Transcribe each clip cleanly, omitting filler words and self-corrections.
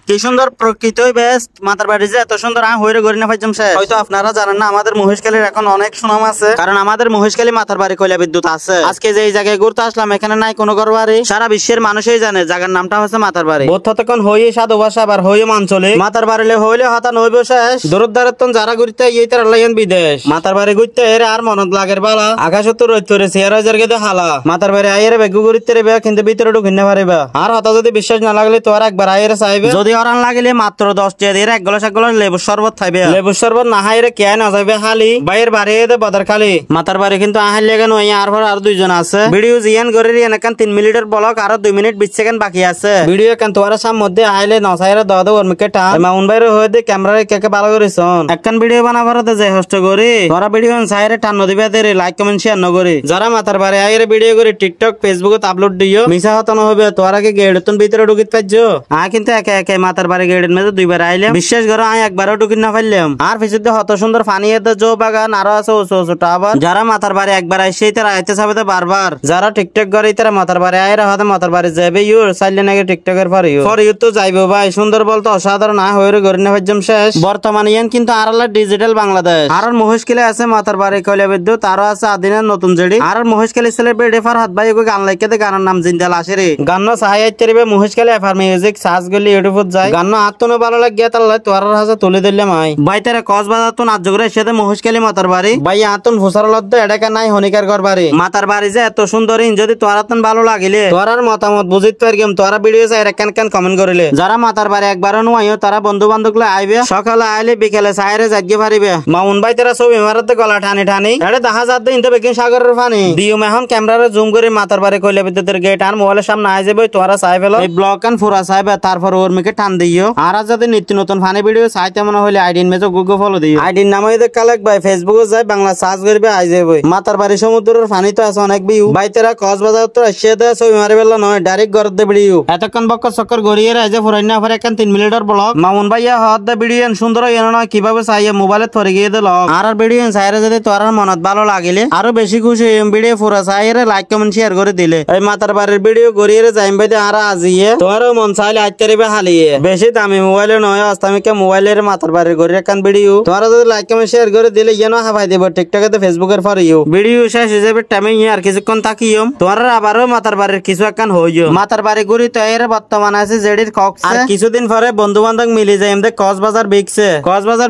কি সুন্দর প্রকৃতি বেস্ট মাতার বাড়ি যে এত সুন্দর হইরে গড়ি না পাইছাম শেষ। হয়তো আপনারা জানেন না আমাদের মহেশখালীর এখন অনেক সুনাম আছে, কারণ আমাদের মহেশখালী মাতার বাড়ি কয়লা বিদ্যুৎ আছে। আজকে যে জায়গায় ঘুরতে আসলাম এখানে নাই কোনো ঘর বাড়ি, সারা বিশ্বের মানুষই জানে জায়গার নামটা হচ্ছে মাতার বাড়ি। বোধতখন হইয়ে সাধু ভাষা আবার হইয়ে মাঞ্চলিক। মাতার বাড়িলে হইলে হতা নইব শেষ। দূরদারতন যারা ঘুরতে ইয়েতার আল্লাহিয়ান বিদেশ। মাতার বাড়ি ঘুরতে এর আর মনত লাগের বালা আকাশ তো রইত করে চেয়ার হাজার গেদে হালা। মাতার বাড়ি আইরে বেগু ঘুরতে রেবে কিন্তু ভিতরে ঢুকিনে পারিবা। আর হতা যদি বিশ্বাস না লাগলে তো আর একবার আইরে চাইবে। যদি হরান লাগিলে মাত্র 10 টাকা দিয়ে এক গ্লাস লেবুর শরবত খাইবে। লেবুর শরবত না হাইরে কে না যাইবে খালি বাইরের বাড়ি দে বদর খালি। মাতার বাড়ি কিন্তু আহার লেগে নয় আর পর আর দুইজন আছে। ভিডিও জিয়ান করে এখান 3 মিনিটের ব্লগ আর 2 মিনিট 20 সেকেন্ড বাকি আছে। ভিডিও কেন তোমার সামনে মধ্যে আইলে নসাইরে দাদা ওর মুখে টান মাউন বাইরে হয়ে দে ক্যামেরা কে ভালো করেছন। একখান ভিডিও বানাবার যে হোস্ট করি তোরা ভিডিও সাইরে টান দিবে দে লাইক কমেন্ট শেয়ার ন করি। যারা মাতার বাড়ি আইরে ভিডিও করে টিকটক ফেসবুকত আপলোড দিও মিছা হতো না হবে। তোরা কি গেড়তন ভিতরে ঢুকিত পাইছো? কিন্তু একে একে মাতার বাড়ি গেড়ের মেঝে 2বার আইলাম। বিশ্বাস করো একবারও ঢুকিত না পারলাম। আর পিছতে হত সুন্দর ফানি জো বাগান আরো আছে ছোট আবার। যারা মাতার বাড়ি একবার আইসে তারা আইতে চাবে বারবার। যারা টিকটক করে তারা মাতার বাড়ি আইরা হতে মাতার বাড়ি যাবে ইউর চাইলে নাকি টিকটকের ফর ইউ তো যাইবো ভাই। সুন্দর বলতো অসাধারণ হয়ে গড়ি না ভাজ্যম শেষ। বর্তমানে ইয়ান কিন্তু আর ডিজিটাল বাংলাদেশ। আর মহেশখালী আছে মাতার বাড়ি কয়লা বিদ্যুৎ, আরো আছে আদিনের নতুন জেডি। আর মহেশখালী সেলিব্রিটি ফারহাদ ভাই গান লাইকে গানের নাম জিন্দাল আসেরে। গান সাহাই আইতে মহেশখালী এফআর মিউজিক সার্চ করলে ইউটিউবত যায়। গান আত্মনো ভালো লাগিয়া তার তোর হাজা তুলে দিলাম আই ভাই। তারা কক্সবাজার তো নাচ করে সাথে মহেশখালী মাতার বাড়ি ভাই আতন ফুসার লদ্দ এটাকে নাই হনিকার ঘর বাড়ি। মাতার বাড়ি যে এত সুন্দর যদি তোর আতন ভালো লাগিলে তোর মতামত বুঝিতে পারগেম। তোরা ভিডিও চাই কেন কেন কমেন্ট করিলে। যারা মাতার বাড়ি একবারও নয় তারা বন্ধু বান্ধব আইবে। সকালে আইলে বিকেলে সাইরে জাগিয়ে পারিবে। মামুন ভাই তারা ছবি মারাতে গলা টানি টানি এটা দেখা যাচ্ছে ইনতে বেকিং সাগরের পানি দিও। এখন ক্যামেরা জুম করে মাতার বাড়ি কয়লা বিদ্যুতের গেট আর মোবাইলের সামনে আই যাবে। তোরা চাই ফেলো এই ব্লগ কান ফুরা চাইবে তারপর ওর মুখে টান দিও। আর যদি নিত্য নতুন ফানি ভিডিও চাইতে মনে হলে আইডিন মেজো গুগল ফলো দিও। আইডির নাম হইতে কালেক ভাই ফেসবুকে যাই বাংলা সার্চ করবে আই যাবে। মাতার বাড়ি সমুদ্রের ফানি তো আছে অনেক ভিউ ভাই। তারা কক্সবাজার তো আসিয়ে দেয় ছবি মারি বেলা নয় ডাইরেক্ট ঘর দে ভিডিও। এতক্ষণ বক্কর চক্কর গড়িয়ে রাইজে ফুরাই না পরে এখন 3 মিনিটের ব্লগ। মামুন ভাইয়া হদ দে ভিডিও সুন্দর এনে নয় কিভাবে চাইয়ে মোবাইলে থরে গিয়ে দিল। আর ভিডিও চাইরে যদি তোর মনত ভালো লাগিলে আরো বেশি খুশি ভিডিও ফুরা চাইরে লাইক কমেন্ট শেয়ার করে দিলে। এই মাতার বাড়ির ভিডিও গড়িয়ে যাইম ভাই আর আজিয়ে তোমারও মন চাইলে আইতে রিবে হালিয়ে। বেশি দামি মোবাইলে নয় অস্তামিকে মোবাইলের মাতার বাড়ির গড়িয়ে এখন ভিডিও তোরা যদি লাইক কমেন্ট শেয়ার করে দিলে ইয়ে না হাবাই দেব টিকটকে ফেসবুকের ফর ইউ। ভিডিও শেষ হিসেবে টাইমে আর কিছুক্ষণ থাকিও তোরা আবারও মাতার বাড়ির কিছু একখান হইও। মাতার বাড়ি ঘুরি তো এর বর্তমান আছে জেডির কক্স। আর কিছুদিন পরে বন্ধু বান্ধব মিলে যায় এমনি কক্সবাজার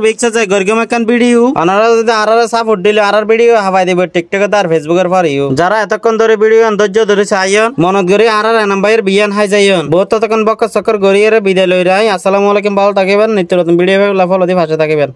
বিকছে যে গরগম একখান ভিডিও ওনারা যদি আর সাপোর্ট দিলে আর ভিডিও হাবাই দেব টিকটকে আর ফেসবুকের ফর ইউ। যারা এতক্ষণ ধরে ভিডিও ধৈর্য ধরে চাইন মনত গড়ি আর এনাম ভাইয়ের বিয়ান হাই যাইন বহুত ততক্ষণ বক্কর চক্কর গড়িয়ে বিদায় লই রাই। আসসালামু আলাইকুম, ভালো থাকিবেন। নিত্য নতুন ভিডিও ফলো দিয়ে পাশে থাকিবেন।